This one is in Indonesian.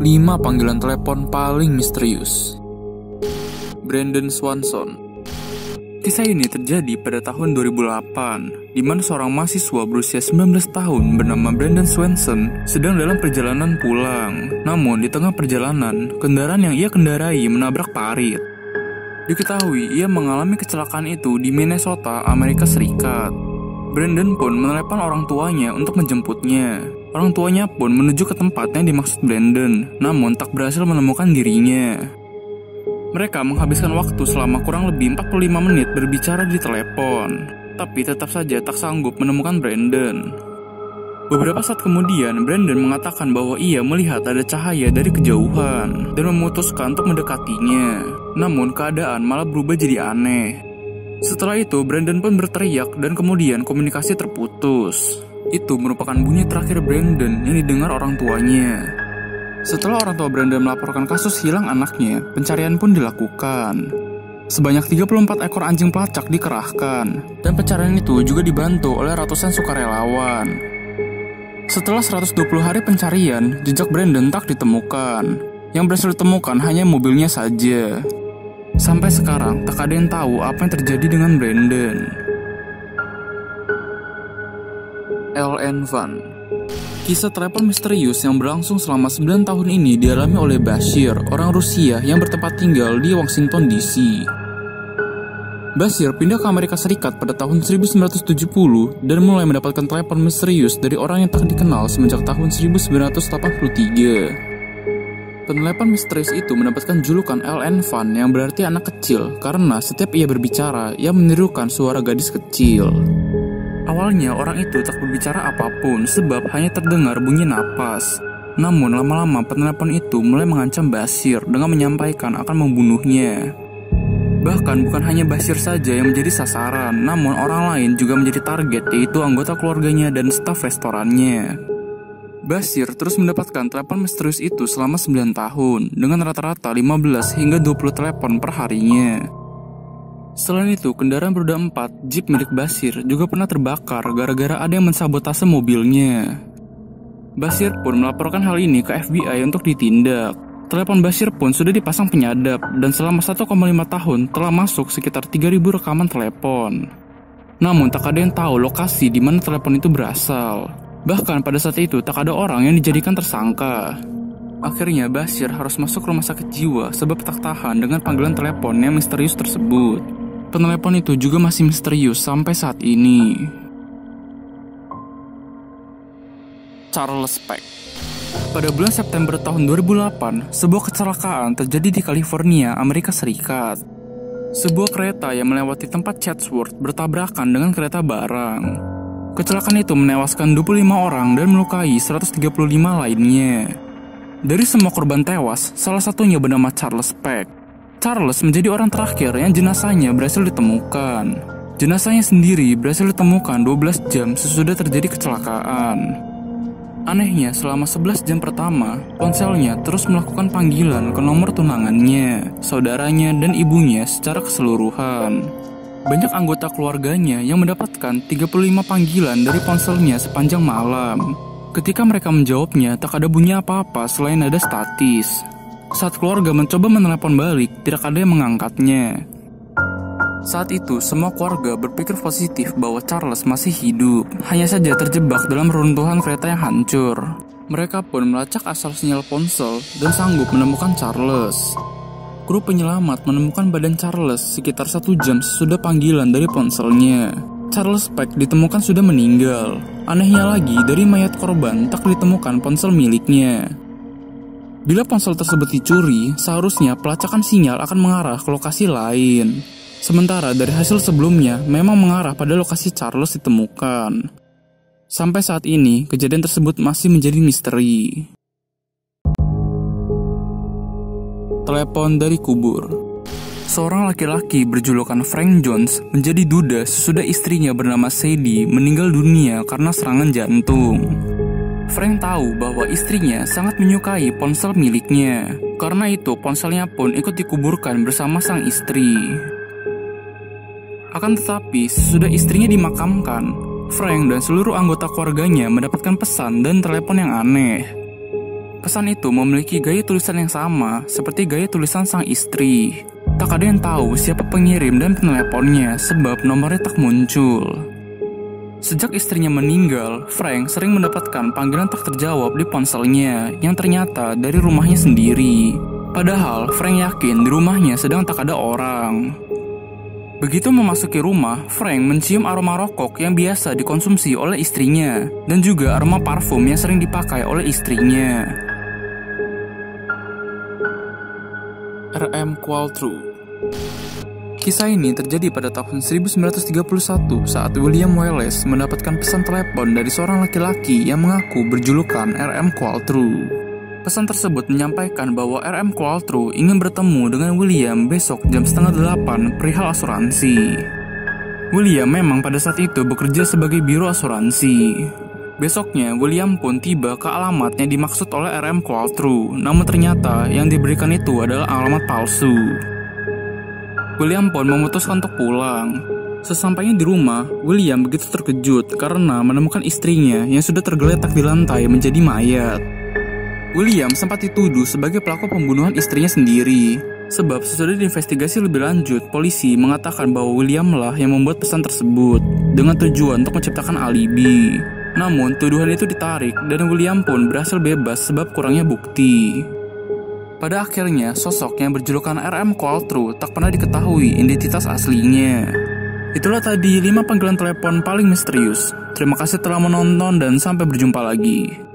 5 panggilan telepon paling misterius. Brandon Swanson. Kisah ini terjadi pada tahun 2008, di mana seorang mahasiswa berusia 19 tahun bernama Brandon Swanson sedang dalam perjalanan pulang. Namun di tengah perjalanan, kendaraan yang ia kendarai menabrak parit. Diketahui ia mengalami kecelakaan itu di Minnesota, Amerika Serikat. Brandon pun menelepon orang tuanya untuk menjemputnya. Orang tuanya pun menuju ke tempat yang dimaksud Brandon, namun tak berhasil menemukan dirinya. Mereka menghabiskan waktu selama kurang lebih 45 menit berbicara di telepon, tapi tetap saja tak sanggup menemukan Brandon. Beberapa saat kemudian, Brandon mengatakan bahwa ia melihat ada cahaya dari kejauhan dan memutuskan untuk mendekatinya. Namun keadaan malah berubah jadi aneh. Setelah itu, Brandon pun berteriak dan kemudian komunikasi terputus. Itu merupakan bunyi terakhir Brandon yang didengar orang tuanya. Setelah orang tua Brandon melaporkan kasus hilang anaknya, pencarian pun dilakukan. Sebanyak 34 ekor anjing pelacak dikerahkan, dan pencarian itu juga dibantu oleh ratusan sukarelawan. Setelah 120 hari pencarian, jejak Brandon tak ditemukan. Yang berhasil ditemukan hanya mobilnya saja. Sampai sekarang, tak ada yang tahu apa yang terjadi dengan Brandon. L.N. Van. Kisah telepon misterius yang berlangsung selama 9 tahun ini dialami oleh Bashir, orang Rusia yang bertempat tinggal di Washington DC. Bashir pindah ke Amerika Serikat pada tahun 1970 dan mulai mendapatkan telepon misterius dari orang yang tak dikenal semenjak tahun 1983. Penelepon misterius itu mendapatkan julukan L.N. Van yang berarti anak kecil karena setiap ia berbicara, ia menirukan suara gadis kecil. Awalnya orang itu tak berbicara apapun sebab hanya terdengar bunyi napas. Namun lama-lama penelepon itu mulai mengancam Bashir dengan menyampaikan akan membunuhnya. Bahkan bukan hanya Bashir saja yang menjadi sasaran, namun orang lain juga menjadi target, yaitu anggota keluarganya dan staf restorannya. Bashir terus mendapatkan telepon misterius itu selama 9 tahun dengan rata-rata 15 hingga 20 telepon per harinya. Selain itu, kendaraan beroda 4, Jeep milik Bashir juga pernah terbakar gara-gara ada yang mensabotase mobilnya. Bashir pun melaporkan hal ini ke FBI untuk ditindak. Telepon Bashir pun sudah dipasang penyadap dan selama 1,5 tahun telah masuk sekitar 3.000 rekaman telepon. Namun tak ada yang tahu lokasi di mana telepon itu berasal. Bahkan pada saat itu tak ada orang yang dijadikan tersangka. Akhirnya Bashir harus masuk rumah sakit jiwa sebab tak tahan dengan panggilan telepon yang misterius tersebut. Penelepon itu juga masih misterius sampai saat ini. Charles Peck. Pada bulan September tahun 2008, sebuah kecelakaan terjadi di California, Amerika Serikat. Sebuah kereta yang melewati tempat Chatsworth bertabrakan dengan kereta barang. Kecelakaan itu menewaskan 25 orang dan melukai 135 lainnya. Dari semua korban tewas, salah satunya bernama Charles Peck. Charles menjadi orang terakhir yang jenazahnya berhasil ditemukan. Jenazahnya sendiri berhasil ditemukan 12 jam sesudah terjadi kecelakaan. Anehnya, selama 11 jam pertama, ponselnya terus melakukan panggilan ke nomor tunangannya, saudaranya, dan ibunya secara keseluruhan. Banyak anggota keluarganya yang mendapatkan 35 panggilan dari ponselnya sepanjang malam. Ketika mereka menjawabnya, tak ada bunyi apa-apa selain nada statis. Saat keluarga mencoba menelepon balik, tidak ada yang mengangkatnya. Saat itu, semua keluarga berpikir positif bahwa Charles masih hidup, hanya saja terjebak dalam reruntuhan kereta yang hancur. Mereka pun melacak asal sinyal ponsel dan sanggup menemukan Charles. Kru penyelamat menemukan badan Charles sekitar 1 jam sesudah panggilan dari ponselnya. Charles Peck ditemukan sudah meninggal. Anehnya lagi, dari mayat korban tak ditemukan ponsel miliknya. Bila ponsel tersebut dicuri, seharusnya pelacakan sinyal akan mengarah ke lokasi lain. Sementara dari hasil sebelumnya memang mengarah pada lokasi Charles ditemukan. Sampai saat ini, kejadian tersebut masih menjadi misteri. Telepon dari kubur. Seorang laki-laki berjulukan Frank Jones menjadi duda sesudah istrinya bernama Sadie meninggal dunia karena serangan jantung. Frank tahu bahwa istrinya sangat menyukai ponsel miliknya. Karena itu, ponselnya pun ikut dikuburkan bersama sang istri. Akan tetapi, sesudah istrinya dimakamkan, Frank dan seluruh anggota keluarganya mendapatkan pesan dan telepon yang aneh. Pesan itu memiliki gaya tulisan yang sama seperti gaya tulisan sang istri. Tak ada yang tahu siapa pengirim dan peneleponnya sebab nomornya tak muncul. Sejak istrinya meninggal, Frank sering mendapatkan panggilan tak terjawab di ponselnya yang ternyata dari rumahnya sendiri. Padahal Frank yakin di rumahnya sedang tak ada orang. Begitu memasuki rumah, Frank mencium aroma rokok yang biasa dikonsumsi oleh istrinya dan juga aroma parfum yang sering dipakai oleh istrinya. R.M. Qualtrough. Kisah ini terjadi pada tahun 1931 saat William Wallace mendapatkan pesan telepon dari seorang laki-laki yang mengaku berjulukan R.M. Qualtrough. Pesan tersebut menyampaikan bahwa R.M. Qualtrough ingin bertemu dengan William besok jam 7:30 perihal asuransi. William memang pada saat itu bekerja sebagai biro asuransi. Besoknya, William pun tiba ke alamat yang dimaksud oleh R.M. Qualtrough, namun ternyata yang diberikan itu adalah alamat palsu. William pun memutuskan untuk pulang. Sesampainya di rumah, William begitu terkejut karena menemukan istrinya yang sudah tergeletak di lantai menjadi mayat. William sempat dituduh sebagai pelaku pembunuhan istrinya sendiri. Sebab sesudah diinvestigasi lebih lanjut, polisi mengatakan bahwa William lah yang membuat pesan tersebut dengan tujuan untuk menciptakan alibi. Namun tuduhan itu ditarik dan William pun berhasil bebas sebab kurangnya bukti. Pada akhirnya, sosok yang berjulukan R.M. Qualtrough tak pernah diketahui identitas aslinya. Itulah tadi 5 panggilan telepon paling misterius. Terima kasih telah menonton dan sampai berjumpa lagi.